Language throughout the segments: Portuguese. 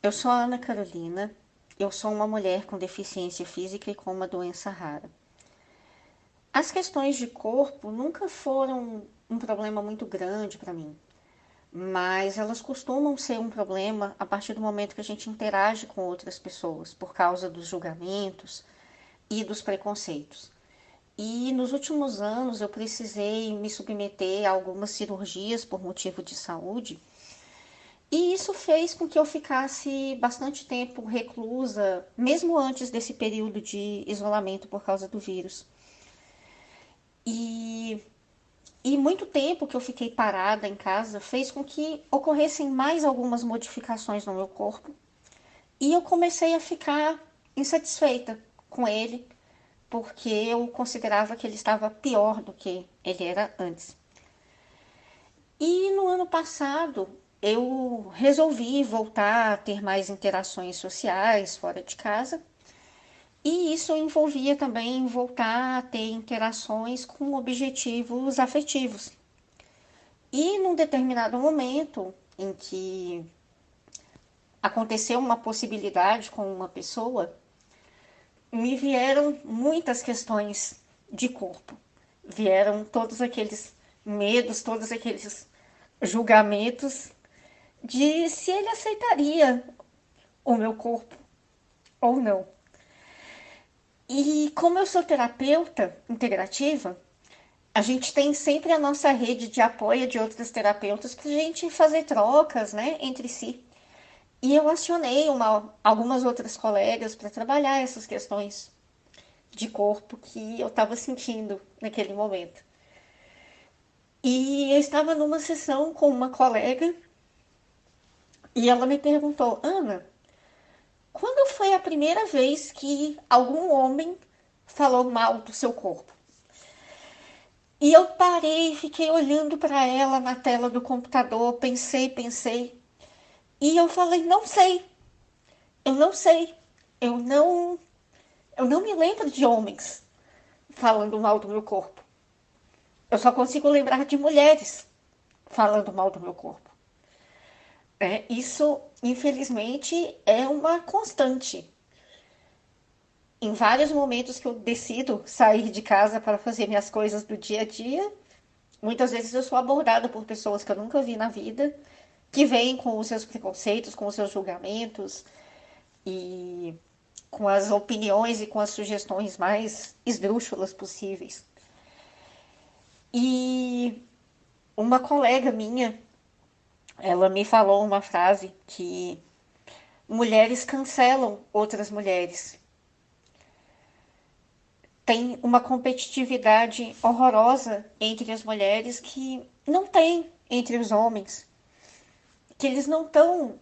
Eu sou a Ana Carolina. Eu sou uma mulher com deficiência física e com uma doença rara. As questões de corpo nunca foram um problema muito grande para mim, mas elas costumam ser um problema a partir do momento que a gente interage com outras pessoas, por causa dos julgamentos e dos preconceitos. E nos últimos anos eu precisei me submeter a algumas cirurgias por motivo de saúde. E isso fez com que eu ficasse bastante tempo reclusa, mesmo antes desse período de isolamento por causa do vírus. E, e muito tempo que eu fiquei parada em casa fez com que ocorressem mais algumas modificações no meu corpo. E eu comecei a ficar insatisfeita com ele, porque eu considerava que ele estava pior do que ele era antes. E no ano passado eu resolvi voltar a ter mais interações sociais fora de casa. E isso envolvia também voltar a ter interações com objetivos afetivos. E num determinado momento em que aconteceu uma possibilidade com uma pessoa, me vieram muitas questões de corpo. Vieram todos aqueles medos, todos aqueles julgamentos de se ele aceitaria o meu corpo ou não. E como eu sou terapeuta integrativa, a gente tem sempre a nossa rede de apoio de outros terapeutas para a gente fazer trocas, né, entre si. E eu acionei algumas outras colegas para trabalhar essas questões de corpo que eu estava sentindo naquele momento. E eu estava numa sessão com uma colega e ela me perguntou: Ana, quando foi a primeira vez que algum homem falou mal do seu corpo? E eu parei, fiquei olhando para ela na tela do computador, pensei. E eu falei, não sei, eu não sei. Eu não, eu não me lembro de homens falando mal do meu corpo. Eu só consigo lembrar de mulheres falando mal do meu corpo. Isso, infelizmente, é uma constante. Em vários momentos que eu decido sair de casa para fazer minhas coisas do dia a dia, muitas vezes eu sou abordada por pessoas que eu nunca vi na vida, que vêm com os seus preconceitos, com os seus julgamentos e com as opiniões e com as sugestões mais esdrúxulas possíveis. E uma colega minha, ela me falou uma frase que mulheres cancelam outras mulheres. Tem uma competitividade horrorosa entre as mulheres que não tem entre os homens, que eles não estão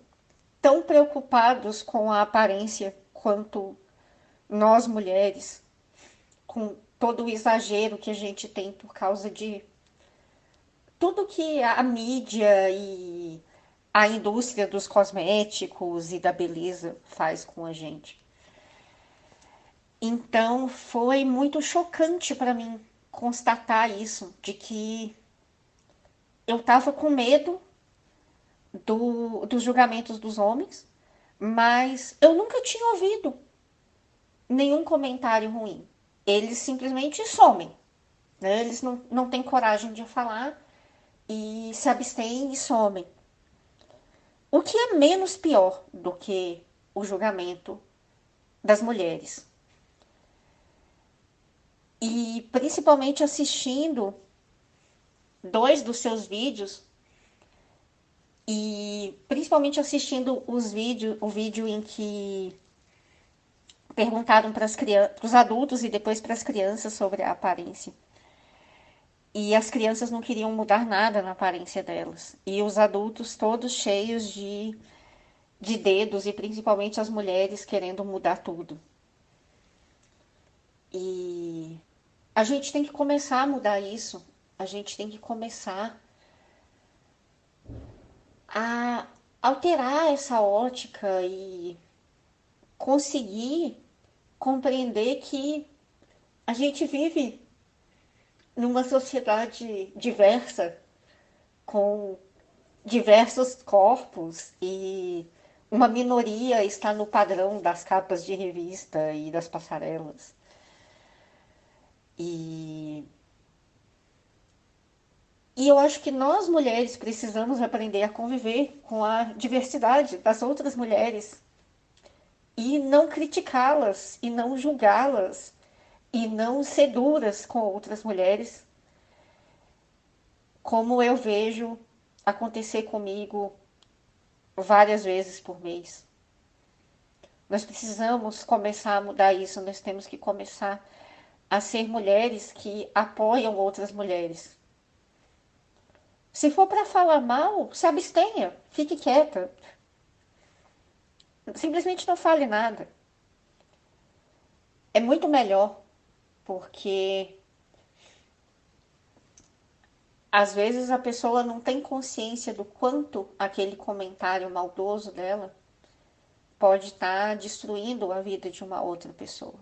tão preocupados com a aparência quanto nós mulheres, com todo o exagero que a gente tem por causa de tudo que a mídia e a indústria dos cosméticos e da beleza faz com a gente. Então foi muito chocante para mim constatar isso, de que eu estava com medo dos julgamentos dos homens, mas eu nunca tinha ouvido nenhum comentário ruim. Eles simplesmente somem, né? Eles não têm coragem de falar e se abstêm e somem. O que é menos pior do que o julgamento das mulheres. E principalmente assistindo dois dos seus vídeos e principalmente assistindo o vídeo em que perguntaram para os adultos e depois para as crianças sobre a aparência. E as crianças não queriam mudar nada na aparência delas. E os adultos todos cheios de dedos, e principalmente as mulheres querendo mudar tudo. E a gente tem que começar a mudar isso. A gente tem que começar a alterar essa ótica e conseguir compreender que a gente vive numa sociedade diversa, com diversos corpos e uma minoria está no padrão das capas de revista e das passarelas. E, e eu acho que nós mulheres precisamos aprender a conviver com a diversidade das outras mulheres e não criticá-las e não julgá-las e não ser duras com outras mulheres, como eu vejo acontecer comigo várias vezes por mês. Nós precisamos começar a mudar isso, nós temos que começar a ser mulheres que apoiam outras mulheres. Se for para falar mal, se abstenha, fique quieta. Simplesmente não fale nada. É muito melhor, porque às vezes a pessoa não tem consciência do quanto aquele comentário maldoso dela pode estar destruindo a vida de uma outra pessoa.